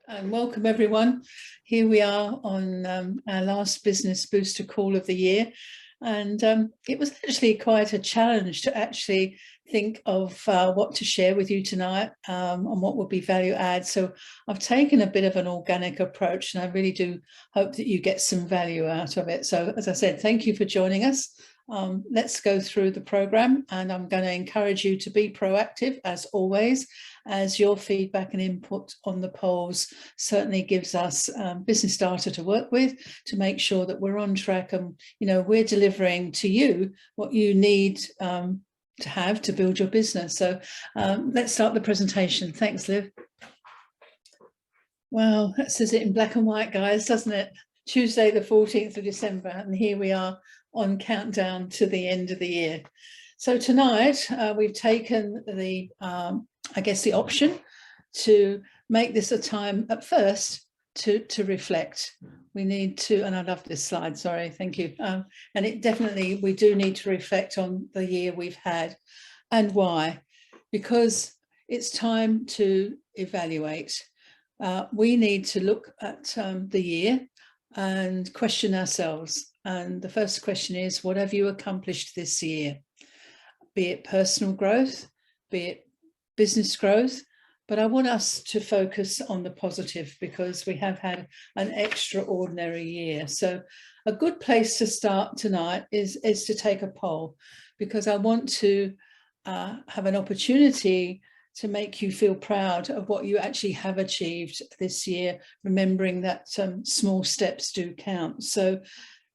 And welcome everyone. Here we are on our last Business Booster call of the year. And it was actually quite a challenge to actually think of what to share with you tonight and what would be value add. So I've taken a bit of an organic approach, and I really do hope that you get some value out of it. So as I said, thank you for joining us. Let's go through the program, and I'm going to encourage you to be proactive as always, as your feedback and input on the polls certainly gives us business data to work with to make sure that we're on track and we're delivering to you what you need to have to build your business. So let's start the presentation. Thanks, Liv. Well, that says it in black and white, guys, doesn't it? Tuesday the 14th of December, and here we are on countdown to the end of the year. So tonight we've taken the I guess the option to make this a time at first to reflect. We need to, and I love this slide, sorry, thank you. And it definitely, we do need to reflect on the year we've had. And why? Because it's time to evaluate. We need to look at the year and question ourselves. And the first question is, what have you accomplished this year? Be it personal growth, be it business growth, but I want us to focus on the positive because we have had an extraordinary year. So a good place to start tonight is to take a poll, because I want to have an opportunity to make you feel proud of what you actually have achieved this year, remembering that small steps do count. So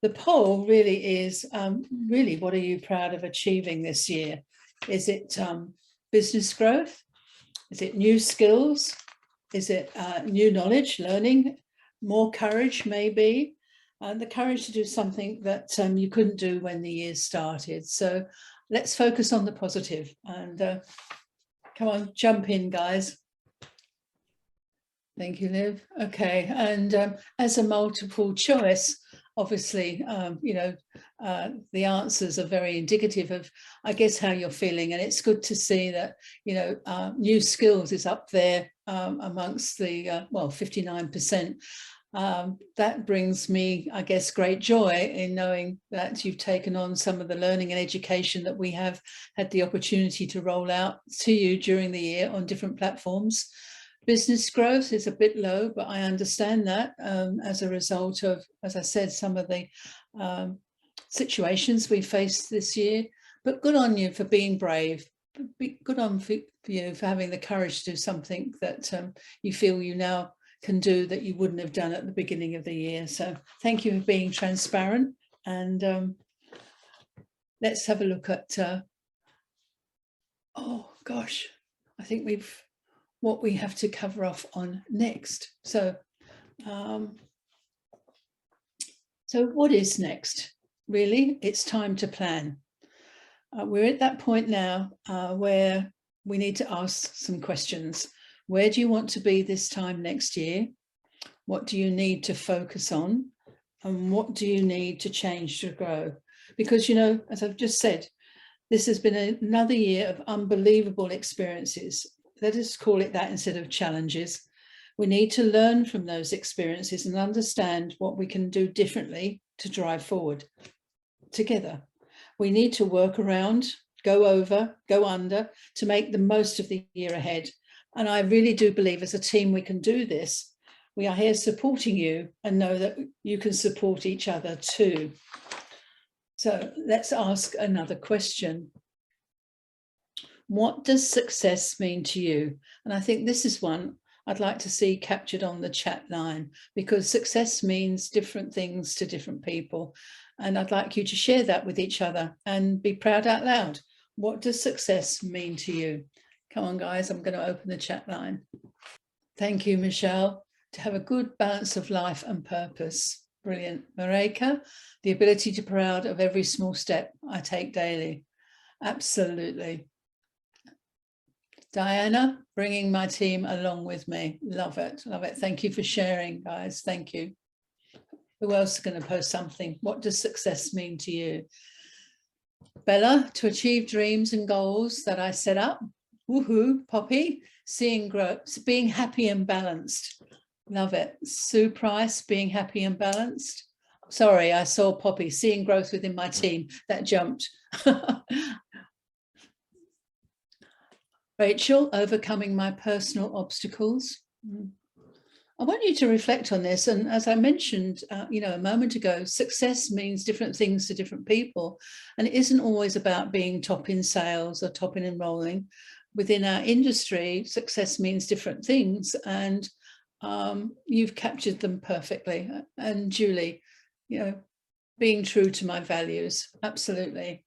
the poll really is, really, what are you proud of achieving this year? Is it business growth? Is it new skills? Is it new knowledge, learning, more courage maybe? The courage to do something that you couldn't do when the year started. So let's focus on the positive and come on, jump in, guys. Thank you, Liv. Okay, and as a multiple choice, obviously, the answers are very indicative of, I guess, how you're feeling. And it's good to see that, new skills is up there amongst the, 59%. That brings me, I guess, great joy in knowing that you've taken on some of the learning and education that we have had the opportunity to roll out to you during the year on different platforms. Business growth is a bit low, but I understand that as a result of, as I said, some of the situations we faced this year. But good on you for being brave. Good on for you for having the courage to do something that you feel you now can do that you wouldn't have done at the beginning of the year. So thank you for being transparent. And let's have a look at, oh gosh, I think what we have to cover off on next. So, so what is next? Really, it's time to plan. We're at that point now where we need to ask some questions. Where do you want to be this time next year? What do you need to focus on? And what do you need to change to grow? Because, as I've just said, this has been another year of unbelievable experiences. Let us call it that instead of challenges. We need to learn from those experiences and understand what we can do differently to drive forward together. We need to work around, go over, go under to make the most of the year ahead. And I really do believe as a team we can do this. We are here supporting you and know that you can support each other too. So let's ask another question. What does success mean to you? And I think this is one I'd like to see captured on the chat line, because success means different things to different people. And I'd like you to share that with each other and be proud out loud. What does success mean to you? Come on, guys, I'm going to open the chat line. Thank you, Michelle. To have a good balance of life and purpose. Brilliant. Mareka, the ability to be proud of every small step I take daily. Absolutely. Diana, bringing my team along with me. Love it. Love it. Thank you for sharing, guys. Thank you. Who else is going to post something? What does success mean to you? Bella, to achieve dreams and goals that I set up. Woohoo, Poppy, seeing growth, being happy and balanced. Love it. Sue Price, being happy and balanced. Sorry, I saw Poppy, seeing growth within my team. That jumped. Rachel, overcoming my personal obstacles. I want you to reflect on this. And as I mentioned, a moment ago, success means different things to different people. And it isn't always about being top in sales or top in enrolling. Within our industry, success means different things. And you've captured them perfectly. And Julie, being true to my values, absolutely.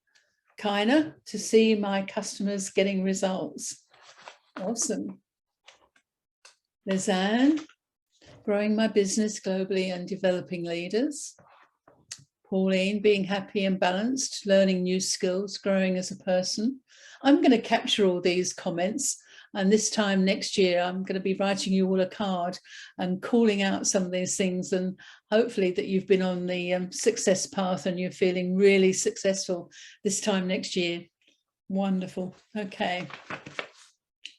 Kaina, to see my customers getting results. Awesome. Lizanne, growing my business globally and developing leaders. Pauline, being happy and balanced, learning new skills, growing as a person. I'm going to capture all these comments, and this time next year I'm going to be writing you all a card and calling out some of these things, and hopefully that you've been on the success path and you're feeling really successful this time next year. Wonderful. Okay.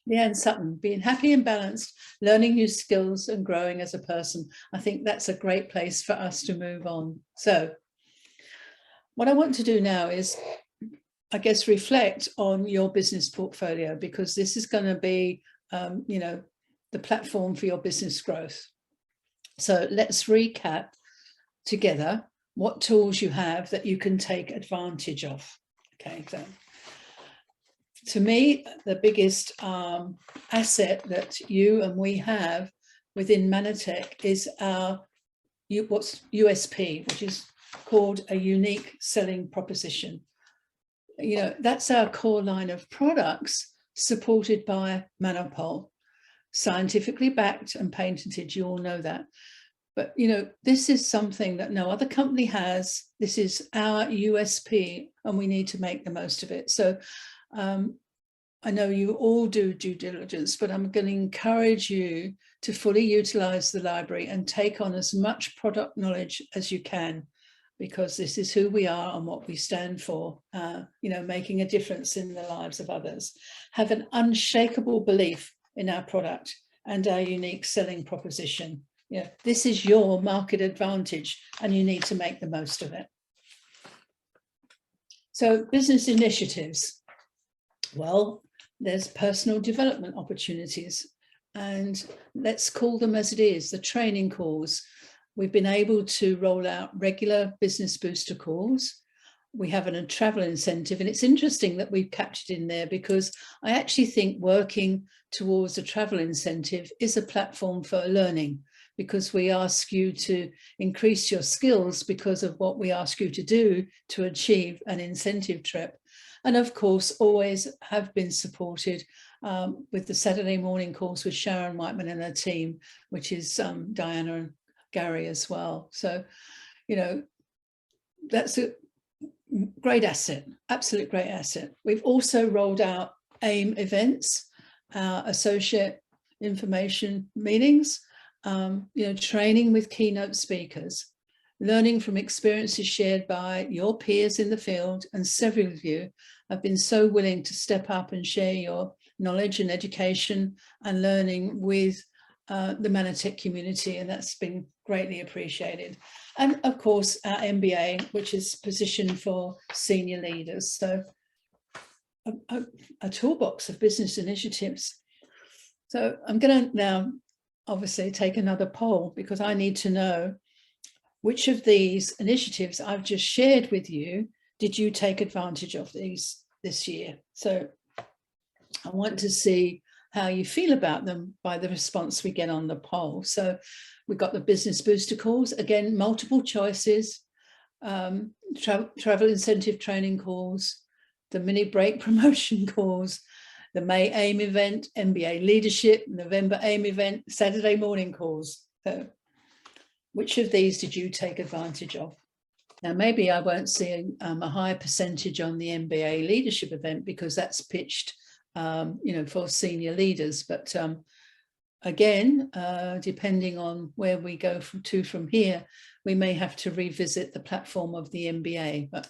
Leanne Sutton, being happy and balanced, learning new skills and growing as a person. I think that's a great place for us to move on. So what I want to do now is, I guess, reflect on your business portfolio, because this is going to be, the platform for your business growth. So let's recap together what tools you have that you can take advantage of. Okay, so to me, the biggest asset that you and we have within Mannatech is our what's USP, which is called a unique selling proposition. That's our core line of products supported by Manopole, scientifically backed and patented. You all know that. But, this is something that no other company has. This is our USP, and we need to make the most of it. So I know you all do due diligence, but I'm going to encourage you to fully utilize the library and take on as much product knowledge as you can, because this is who we are and what we stand for, making a difference in the lives of others. Have an unshakable belief in our product and our unique selling proposition. This is your market advantage and you need to make the most of it. So business initiatives. Well, there's personal development opportunities, and let's call them as it is, the training calls. We've been able to roll out regular business booster calls. We have a travel incentive, and it's interesting that we've captured in there, because I actually think working towards a travel incentive is a platform for learning, because we ask you to increase your skills because of what we ask you to do to achieve an incentive trip. And of course, always have been supported with the Saturday morning calls with Sharon Whiteman and her team, which is Diana and Gary as well. So, that's a great asset, absolute great asset. We've also rolled out AIM events, associate information meetings, training with keynote speakers, learning from experiences shared by your peers in the field, and several of you have been so willing to step up and share your knowledge and education and learning with the Mannatech community, and that's been greatly appreciated. And of course, our MBA, which is positioned for senior leaders. So a toolbox of business initiatives. So I'm going to now obviously take another poll, because I need to know which of these initiatives I've just shared with you did you take advantage of this year. So I want to see how you feel about them by the response we get on the poll. So we've got the business booster calls, again, multiple choices, travel incentive training calls, the mini break promotion calls, the May AIM event, MBA leadership, November AIM event, Saturday morning calls. So which of these did you take advantage of? Now, maybe I won't see a higher percentage on the MBA leadership event, because that's pitched, for senior leaders. But again, depending on where we go from here, we may have to revisit the platform of the MBA. But,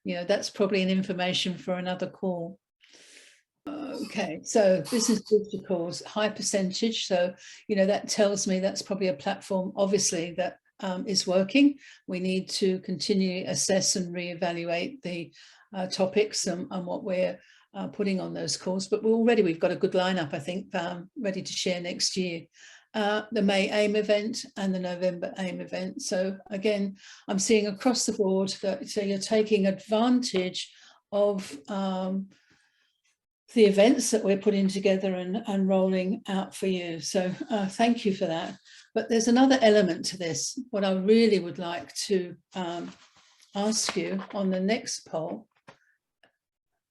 that's probably an information for another call. Okay, so business booster calls, high percentage. So, that tells me that's probably a platform, obviously, that is working. We need to continue assess and reevaluate the topics and what we're putting on those calls. But we've got a good lineup, I think, ready to share next year. The May AIM event and the November AIM event. So again, I'm seeing across the board that you're taking advantage of the events that we're putting together and rolling out for you. So thank you for that. But there's another element to this. What I really would like to ask you on the next poll,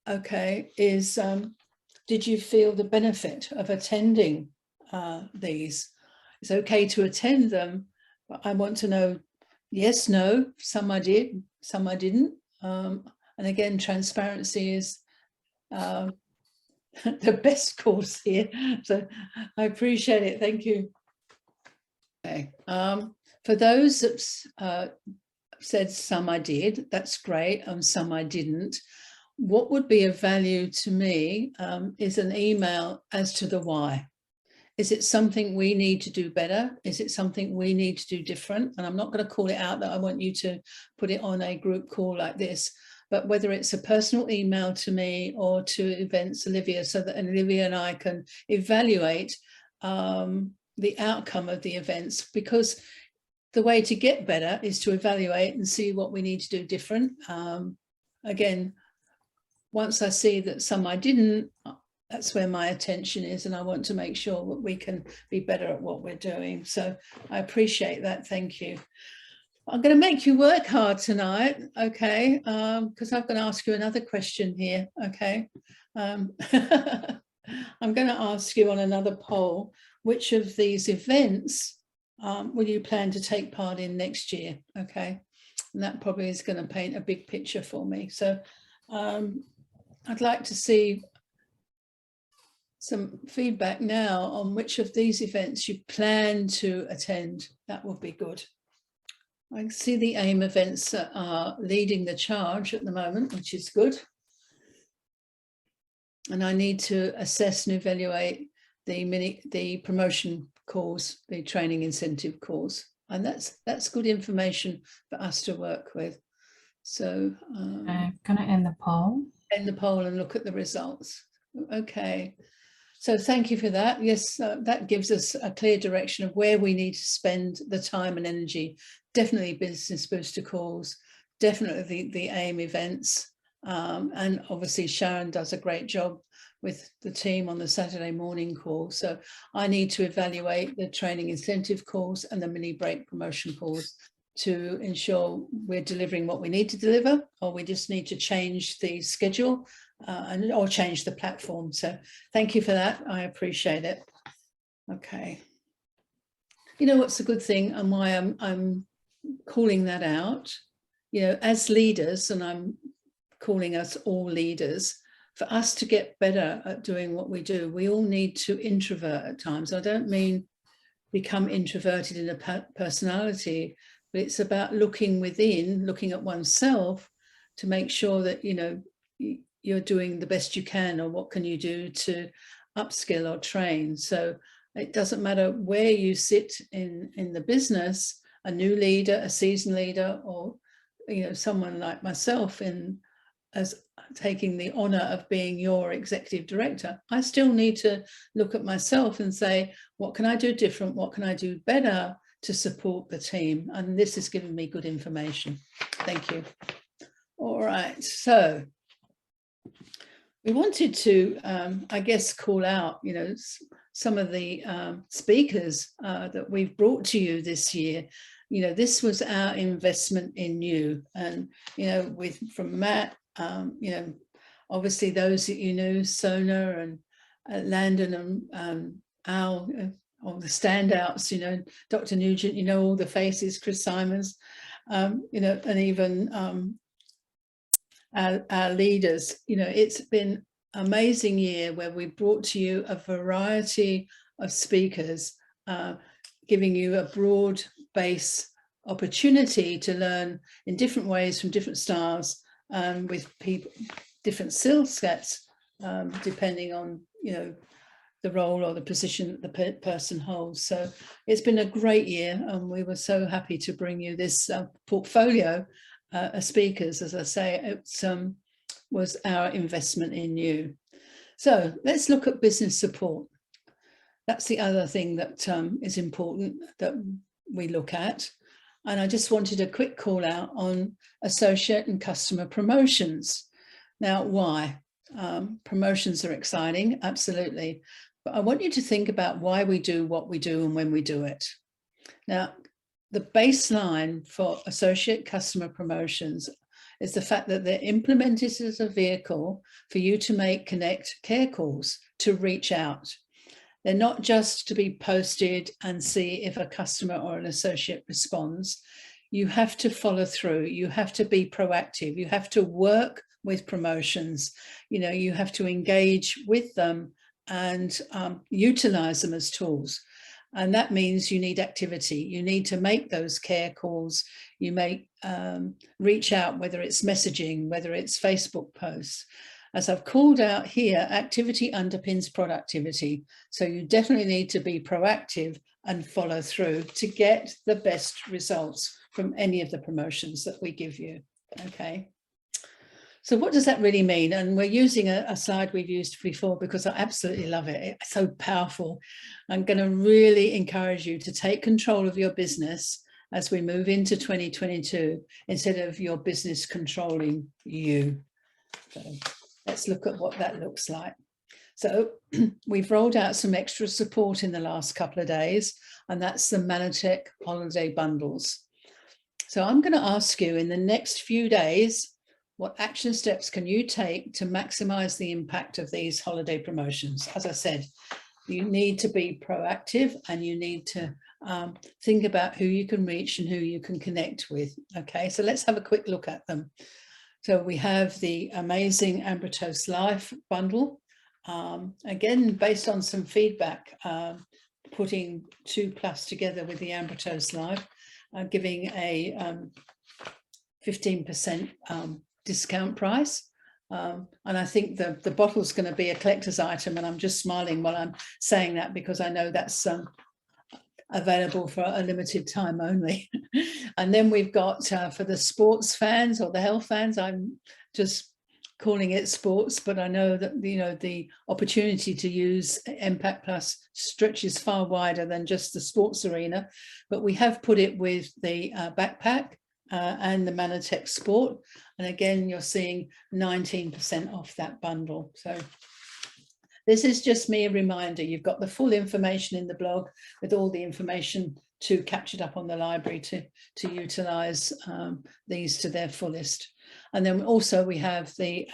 okay, is did you feel the benefit of attending these? It's okay to attend them, but I want to know yes, no, some I did, some I didn't. And again, transparency is the best course here. So I appreciate it. Thank you. Okay. For those that said some I did, that's great, and some I didn't. What would be of value to me is an email as to the why. Is it something we need to do better? Is it something we need to do different? And I'm not going to call it out that I want you to put it on a group call like this, but whether it's a personal email to me or to Events Olivia, so that Olivia and I can evaluate the outcome of the events, because the way to get better is to evaluate and see what we need to do different. Again, once I see that some I didn't, that's where my attention is, and I want to make sure that we can be better at what we're doing. So I appreciate that. Thank you. I'm going to make you work hard tonight, okay? Because I'm going to ask you another question here, okay? I'm going to ask you on another poll, which of these events will you plan to take part in next year, okay? And that probably is going to paint a big picture for me. So I'd like to see some feedback now on which of these events you plan to attend. That would be good. I can see the AIM events are leading the charge at the moment, which is good. And I need to assess and evaluate the promotion calls, the training incentive calls. And that's good information for us to work with. So I'm going to end the poll. End the poll and look at the results. Okay. So thank you for that. Yes, that gives us a clear direction of where we need to spend the time and energy. Definitely business booster calls, definitely the AIM events. And obviously Sharon does a great job with the team on the Saturday morning call. So I need to evaluate the training incentive calls and the mini break promotion calls to ensure we're delivering what we need to deliver, or we just need to change the schedule or change the platform. So thank you for that. I appreciate it. Okay. You know what's a good thing and why I'm calling that out? You know, as leaders, and I'm calling us all leaders, for us to get better at doing what we do, we all need to introvert at times. I don't mean become introverted in a personality, but it's about looking within, looking at oneself to make sure that, you know, you're doing the best you can, or what can you do to upskill or train. So it doesn't matter where you sit in the business, a new leader, a seasoned leader, or, you know, someone like myself as taking the honor of being your executive director, I still need to look at myself and say, what can I do different? What can I do better to support the team? And this has given me good information. Thank you. All right, so we wanted to, I guess, call out, you know, some of the speakers that we've brought to you this year. You know, this was our investment in you. And, you know, from Matt, you know, obviously those that you knew, Sona and Landon and Al, all the standouts, you know, Dr. Nugent, you know, all the faces, Chris Simons, you know, and even our leaders. You know, it's been an amazing year where we brought to you a variety of speakers, giving you a broad base opportunity to learn in different ways from different styles, with people, different skill sets, depending on, the role or the position that the person holds. So it's been a great year, and we were so happy to bring you this portfolio of speakers. As I say, it was our investment in you. So let's look at business support. That's the other thing that is important that we look at. And I just wanted a quick call out on associate and customer promotions. Now, why? Promotions are exciting, absolutely. But I want you to think about why we do what we do and when we do it. Now, the baseline for associate customer promotions is the fact that they're implemented as a vehicle for you to make connect care calls, to reach out. They're not just to be posted and see if a customer or an associate responds. You have to follow through. You have to be proactive. You have to work with promotions. You have to engage with them and utilize them as tools. And that means you need activity. You need to make those care calls. You may reach out, whether it's messaging, whether it's Facebook posts. As I've called out here, activity underpins productivity. So you definitely need to be proactive and follow through to get the best results from any of the promotions that we give you, okay? So what does that really mean? And we're using a slide we've used before because I absolutely love it. It's so powerful. I'm going to really encourage you to take control of your business as we move into 2022, instead of your business controlling you. So let's look at what that looks like. So we've rolled out some extra support in the last couple of days, and that's the Mannatech holiday bundles. So I'm going to ask you in the next few days, what action steps can you take to maximize the impact of these holiday promotions? As I said, you need to be proactive, and you need to think about who you can reach and who you can connect with. Okay, so let's have a quick look at them. So we have the amazing Ambritos Life bundle. Again, based on some feedback, putting 2+ together with the Ambritos Life, giving a 15% discount price. And I think the bottle's going to be a collector's item, and I'm just smiling while I'm saying that because I know that's available for a limited time only. And then we've got for the sports fans or the health fans, I'm just calling it sports, but I know that the opportunity to use MPAC Plus stretches far wider than just the sports arena, but we have put it with the backpack and the Mannatech Sport, and again you're seeing 19% off that bundle. So this is just me a reminder, you've got the full information in the blog with all the information to captured up on the library to utilize these to their fullest. And then also we have the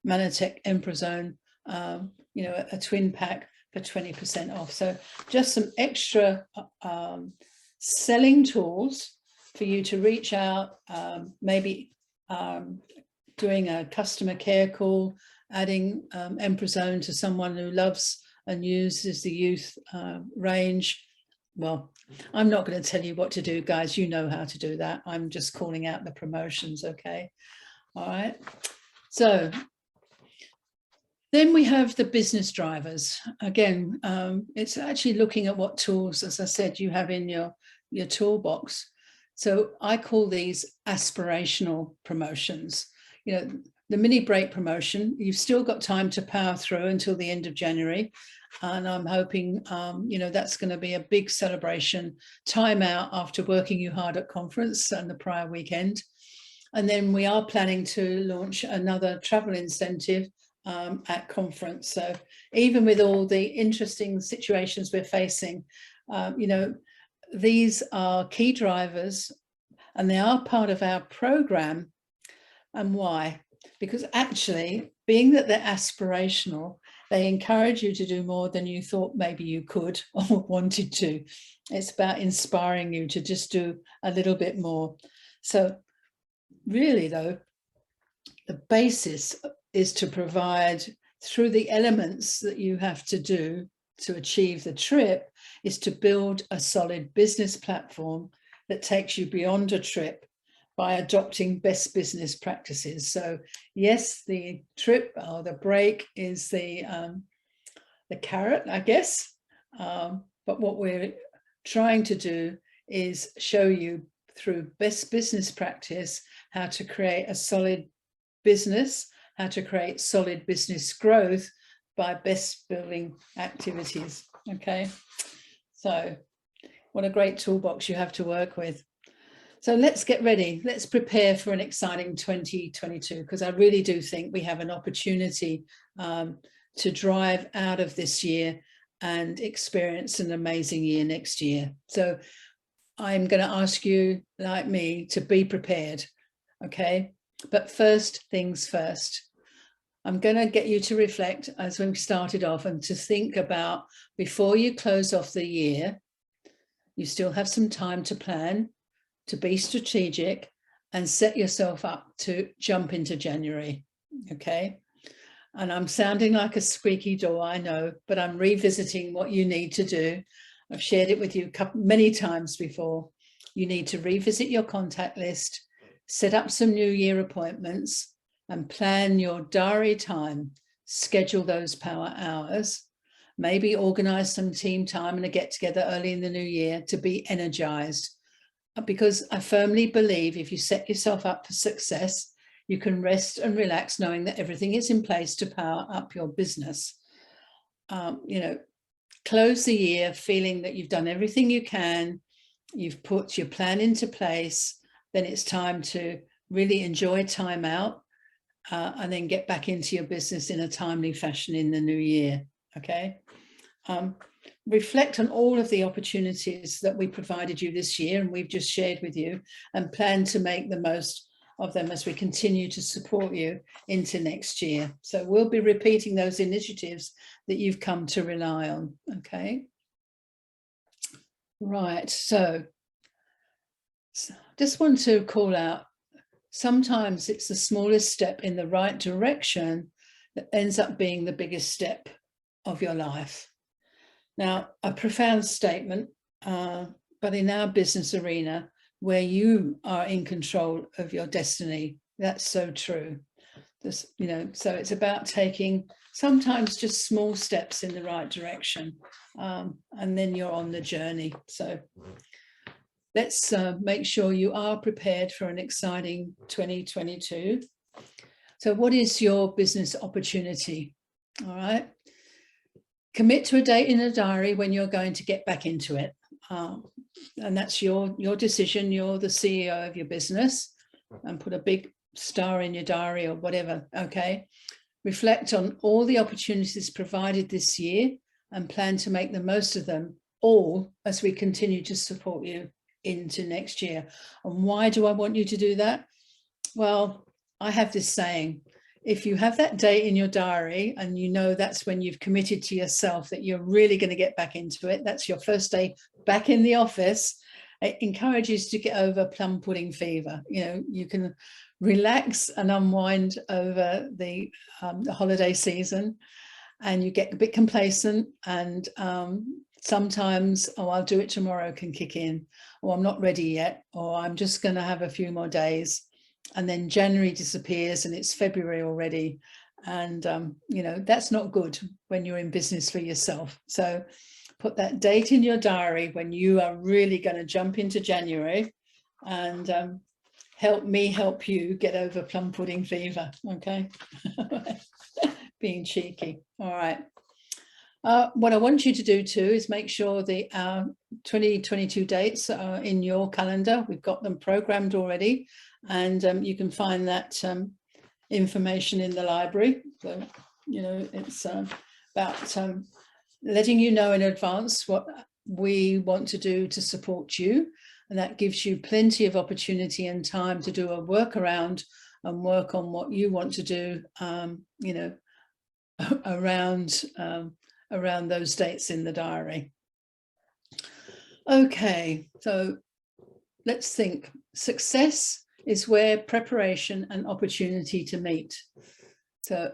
Mannatech Emprazone, a twin pack for 20% off. So just some extra selling tools for you to reach out, maybe doing a customer care call, adding Emprazone to someone who loves and uses the youth range. Well, I'm not going to tell you what to do, guys. You know how to do that. I'm just calling out the promotions, okay? All right. So then we have the business drivers. Again, it's actually looking at what tools, as I said, you have in your toolbox. So I call these aspirational promotions. The mini break promotion, you've still got time to power through until the end of January. And I'm hoping, that's going to be a big celebration, time out after working you hard at conference and the prior weekend. And then we are planning to launch another travel incentive at conference. So even with all the interesting situations we're facing, these are key drivers and they are part of our program. And why? Because actually, being that they're aspirational, they encourage you to do more than you thought maybe you could or wanted to. It's about inspiring you to just do a little bit more. So really, though, the basis is to provide, through the elements that you have to do to achieve the trip, is to build a solid business platform that takes you beyond a trip by adopting best business practices. So yes, the trip or the break is the carrot, I guess. But what we're trying to do is show you through best business practice how to create a solid business, how to create solid business growth by best building activities. Okay, so what a great toolbox you have to work with. So let's get ready. Let's prepare for an exciting 2022, because I really do think we have an opportunity to drive out of this year and experience an amazing year next year. So I'm going to ask you, like me, to be prepared. Okay, but first things first. I'm going to get you to reflect as we started off and to think about, before you close off the year, you still have some time to plan, to be strategic and set yourself up to jump into January. Okay. And I'm sounding like a squeaky door, I know, but I'm revisiting what you need to do. I've shared it with you many times before. You need to revisit your contact list, set up some New Year appointments and plan your diary time, schedule those power hours, maybe organize some team time and a get together early in the new year to be energized. Because I firmly believe if you set yourself up for success, you can rest and relax knowing that everything is in place to power up your business. You know, close the year feeling that you've done everything you can, you've put your plan into place, then it's time to really enjoy time out and then get back into your business in a timely fashion in the new year. Okay. Reflect on all of the opportunities that we provided you this year and we've just shared with you, and plan to make the most of them as we continue to support you into next year. So we'll be repeating those initiatives that you've come to rely on. Okay. Right. So just want to call out, sometimes it's the smallest step in the right direction that ends up being the biggest step of your life. Now, a profound statement, but in our business arena, where you are in control of your destiny, that's so true. This, you know, so it's about taking sometimes just small steps in the right direction, and then you're on the journey. So let's make sure you are prepared for an exciting 2022. So what is your business opportunity? All right. Commit to a date in a diary when you're going to get back into it. And that's your decision. You're the CEO of your business, and put a big star in your diary or whatever. Okay. Reflect on all the opportunities provided this year and plan to make the most of them all as we continue to support you into next year. And why do I want you to do that? Well, I have this saying, if you have that date in your diary and you know that's when you've committed to yourself that you're really going to get back into it, that's your first day back in the office, it encourages you to get over plum pudding fever. You know, you can relax and unwind over the holiday season, and you get a bit complacent, and sometimes, oh, I'll do it tomorrow can kick in, or I'm not ready yet, or I'm just going to have a few more days. And then January disappears and it's February already. And, you know, that's not good when you're in business for yourself. So put that date in your diary when you are really going to jump into January, and help me help you get over plum pudding fever. Okay. Being cheeky. All right. What I want you to do too is make sure the 2022 dates are in your calendar. We've got them programmed already, and you can find that information in the library. So, you know, it's about letting you know in advance what we want to do to support you. And that gives you plenty of opportunity and time to do a workaround and work on what you want to do, you know, around those dates in the diary. Okay, so let's think. Success is where preparation and opportunity to meet. So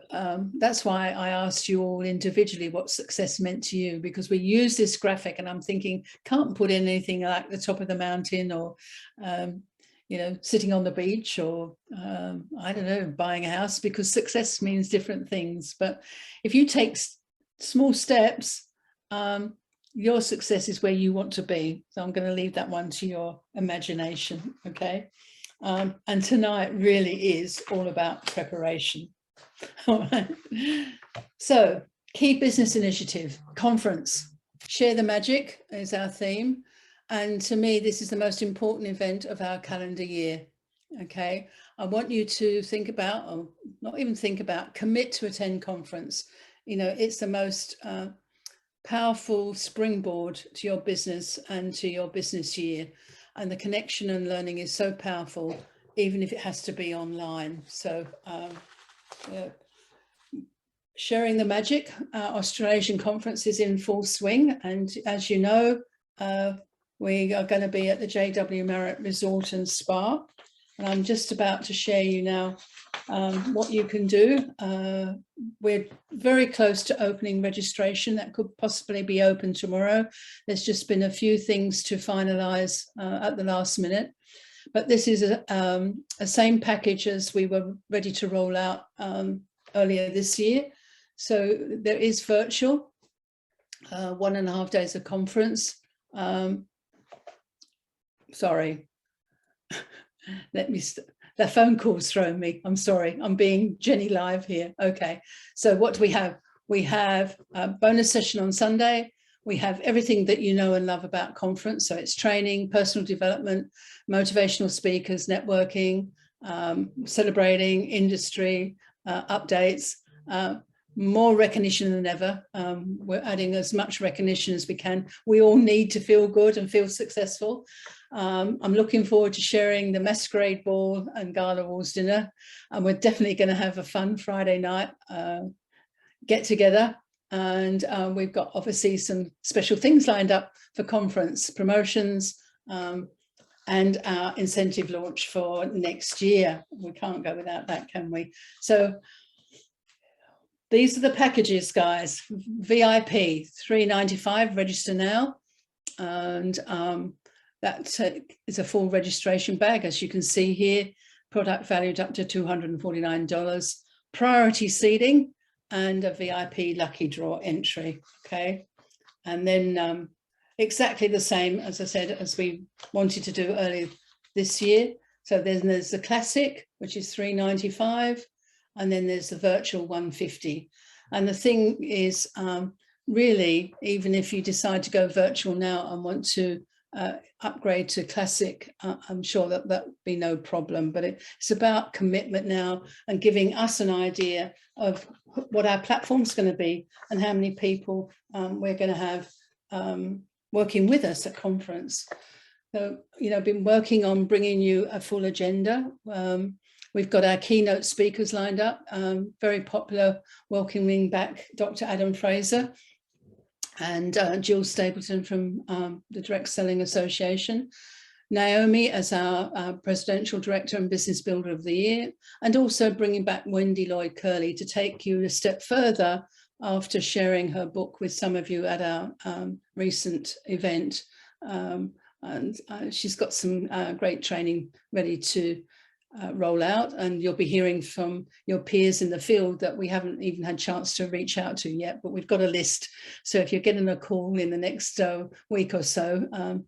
that's why I asked you all individually what success meant to you, because we use this graphic and I'm thinking, can't put anything like the top of the mountain or, sitting on the beach or, I don't know, buying a house, because success means different things. But if you take small steps, your success is where you want to be. So I'm going to leave that one to your imagination, okay? And tonight really is all about preparation. All right. So, key business initiative, conference. Share the Magic is our theme. And to me, this is the most important event of our calendar year. Okay, I want you to think about, or not even think about, commit to attend conference. It's the most powerful springboard to your business and to your business year. And the connection and learning is so powerful, even if it has to be online. So, Sharing the Magic, Australasian conference is in full swing. And as you know, we are going to be at the JW Marriott Resort and Spa. And I'm just about to share you now what you can do. We're very close to opening registration. That could possibly be open tomorrow. There's just been a few things to finalise at the last minute. But this is a same package as we were ready to roll out earlier this year. So there is virtual, 1.5 days of conference. Sorry, the phone call's thrown me. I'm sorry, I'm being Jenny live here. Okay, so what do we have? We have a bonus session on Sunday. We have everything that you know and love about conference. So it's training, personal development, motivational speakers, networking, celebrating industry, updates, more recognition than ever. We're adding as much recognition as we can. We all need to feel good and feel successful. I'm looking forward to sharing the masquerade ball and gala awards dinner. And we're definitely going to have a fun Friday night get together. And we've got obviously some special things lined up for conference promotions and our incentive launch for next year. We can't go without that, can we? So these are the packages, guys. VIP, $3.95, register now. And that is a full registration bag, as you can see here. Product valued up to $249. Priority seating and a VIP lucky draw entry, okay? And then exactly the same, as I said, as we wanted to do earlier this year. So there's the classic, which is $3.95. And then there's the virtual $150. And the thing is, really, even if you decide to go virtual now and want to upgrade to classic, I'm sure that would be no problem. But it's about commitment now and giving us an idea of what our platform's going to be and how many people we're going to have working with us at conference. So, I've been working on bringing you a full agenda. We've got our keynote speakers lined up, very popular, welcoming back Dr. Adam Fraser and Jill Stapleton from the Direct Selling Association, Naomi as our Presidential Director and Business Builder of the Year, and also bringing back Wendy Lloyd Curley to take you a step further after sharing her book with some of you at our recent event. And she's got some great training ready to roll out, and you'll be hearing from your peers in the field that we haven't even had a chance to reach out to yet, but we've got a list. So if you're getting a call in the next week or so,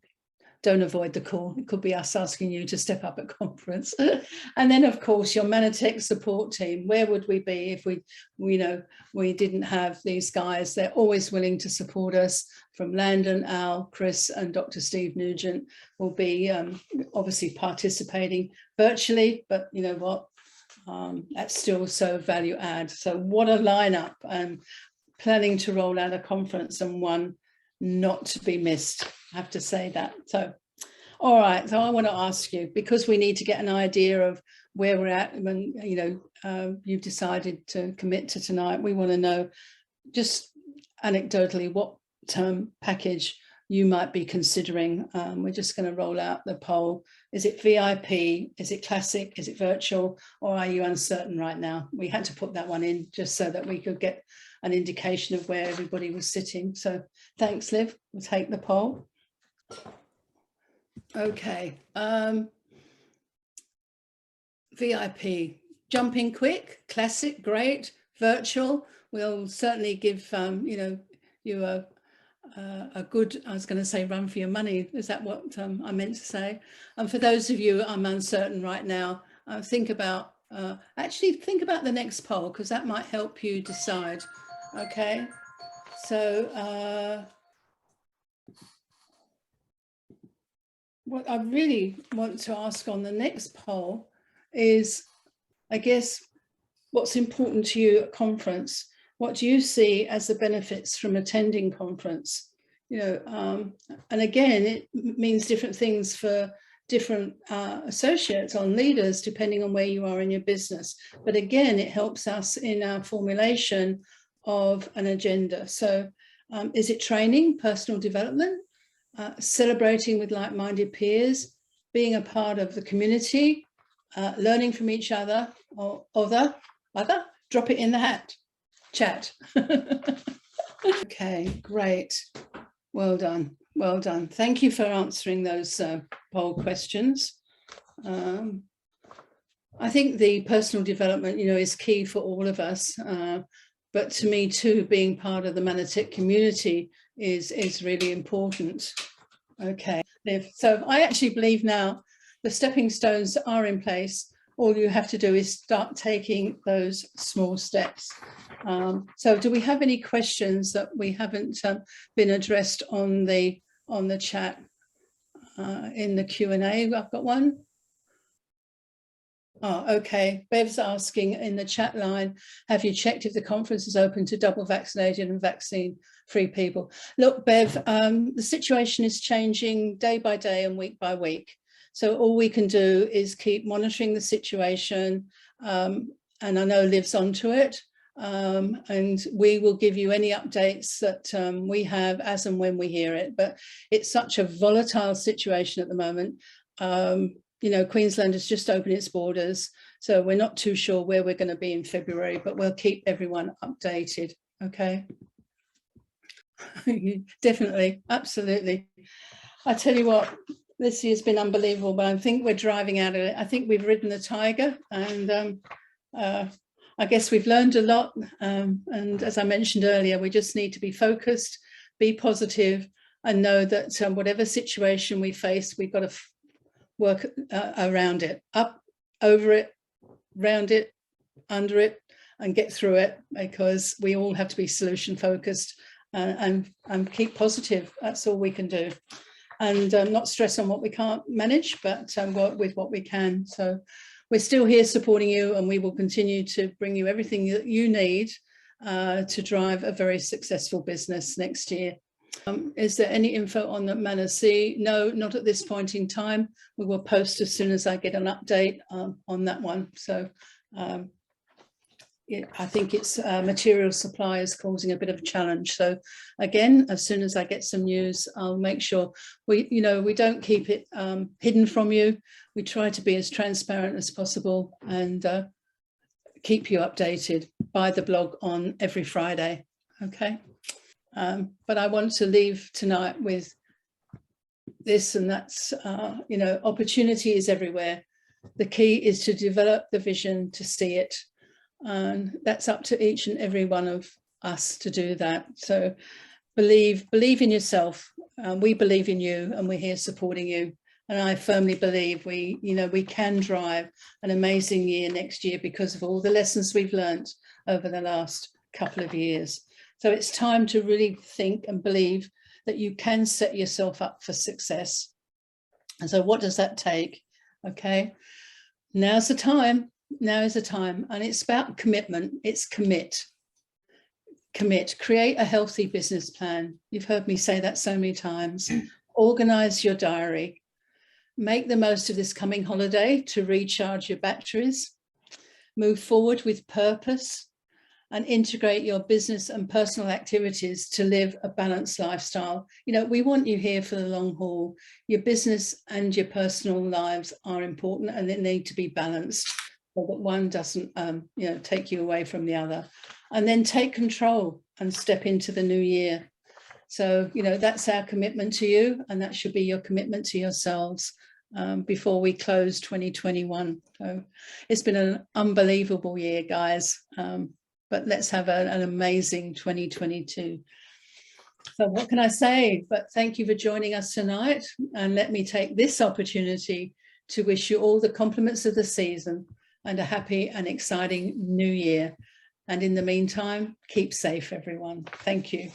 don't avoid the call. It could be us asking you to step up at conference. And then, of course, your Manatech support team. Where would we be if we didn't have these guys? They're always willing to support us. From Landon, Al, Chris, and Dr. Steve Nugent will be obviously participating virtually, but you know what? That's still so value add. So what a lineup, and planning to roll out a conference and one not to be missed. I have to say that. So, all right. So I want to ask you, because we need to get an idea of where we're at when, you've decided to commit to tonight. We want to know just anecdotally what term package you might be considering. We're just going to roll out the poll. Is it VIP? Is it classic? Is it virtual? Or are you uncertain right now? We had to put that one in just so that we could get an indication of where everybody was sitting. So thanks, Liv. We'll take the poll. Okay. VIP, jump in quick, classic, great, virtual. We'll certainly give you a good, I was going to say run for your money. Is that what I meant to say? And for those of you, I'm uncertain right now, think about the next poll, because that might help you decide. Okay, so what I really want to ask on the next poll is, I guess, what's important to you at conference? What do you see as the benefits from attending conference? And again, it means different things for different associates or leaders, depending on where you are in your business. But again, it helps us in our formulation of an agenda. So is it training, personal development, celebrating with like-minded peers, being a part of the community, learning from each other or other, drop it in the chat. Okay, great. Well done. Well done. Thank you for answering those poll questions. I think the personal development, is key for all of us. But to me too, being part of the Mannatech community is really important. Okay, so I actually believe now the stepping stones are in place. All you have to do is start taking those small steps. So do we have any questions that we haven't been addressed on the chat in the Q&A? I've got one. Oh, okay. Bev's asking in the chat line, have you checked if the conference is open to double vaccinated and vaccine-free people? Look, Bev, the situation is changing day by day and week by week. So all we can do is keep monitoring the situation. And I know Liv's onto it. And we will give you any updates that we have as and when we hear it. But it's such a volatile situation at the moment. Queensland has just opened its borders, so we're not too sure where we're going to be in February, but we'll keep everyone updated. Okay. Definitely, absolutely. I tell you what, this year's been unbelievable, but I think we're driving out of it. I think we've ridden the tiger, and I guess we've learned a lot. And as I mentioned earlier, we just need to be focused, be positive, and know that whatever situation we face, we've got to work around it, up, over it, round it, under it, and get through it, because we all have to be solution focused and keep positive. That's all we can do. And not stress on what we can't manage, but work with what we can. So we're still here supporting you, and we will continue to bring you everything that you need to drive a very successful business next year. Is there any info on the Manor C? No, not at this point in time. We will post as soon as I get an update on that one. So yeah, I think it's material supply is causing a bit of a challenge. So again, as soon as I get some news, I'll make sure we don't keep it hidden from you. We try to be as transparent as possible and keep you updated by the blog on every Friday. Okay. But I want to leave tonight with this, and that's, opportunity is everywhere. The key is to develop the vision to see it. And that's up to each and every one of us to do that. So believe in yourself. We believe in you, and we're here supporting you. And I firmly believe we can drive an amazing year next year because of all the lessons we've learned over the last couple of years. So it's time to really think and believe that you can set yourself up for success. And so what does that take? Okay, now's the time. Now is the time. And it's about commitment. It's commit. Create a healthy business plan. You've heard me say that so many times. Organize your diary. Make the most of this coming holiday to recharge your batteries. Move forward with purpose. And integrate your business and personal activities to live a balanced lifestyle. We want you here for the long haul. Your business and your personal lives are important, and they need to be balanced so that one doesn't, take you away from the other. And then take control and step into the new year. So, that's our commitment to you, and that should be your commitment to yourselves. before we close 2021. So it's been an unbelievable year, guys, but let's have an amazing 2022. So what can I say, but thank you for joining us tonight, and let me take this opportunity to wish you all the compliments of the season and a happy and exciting new year. And in the meantime, keep safe, everyone. Thank you.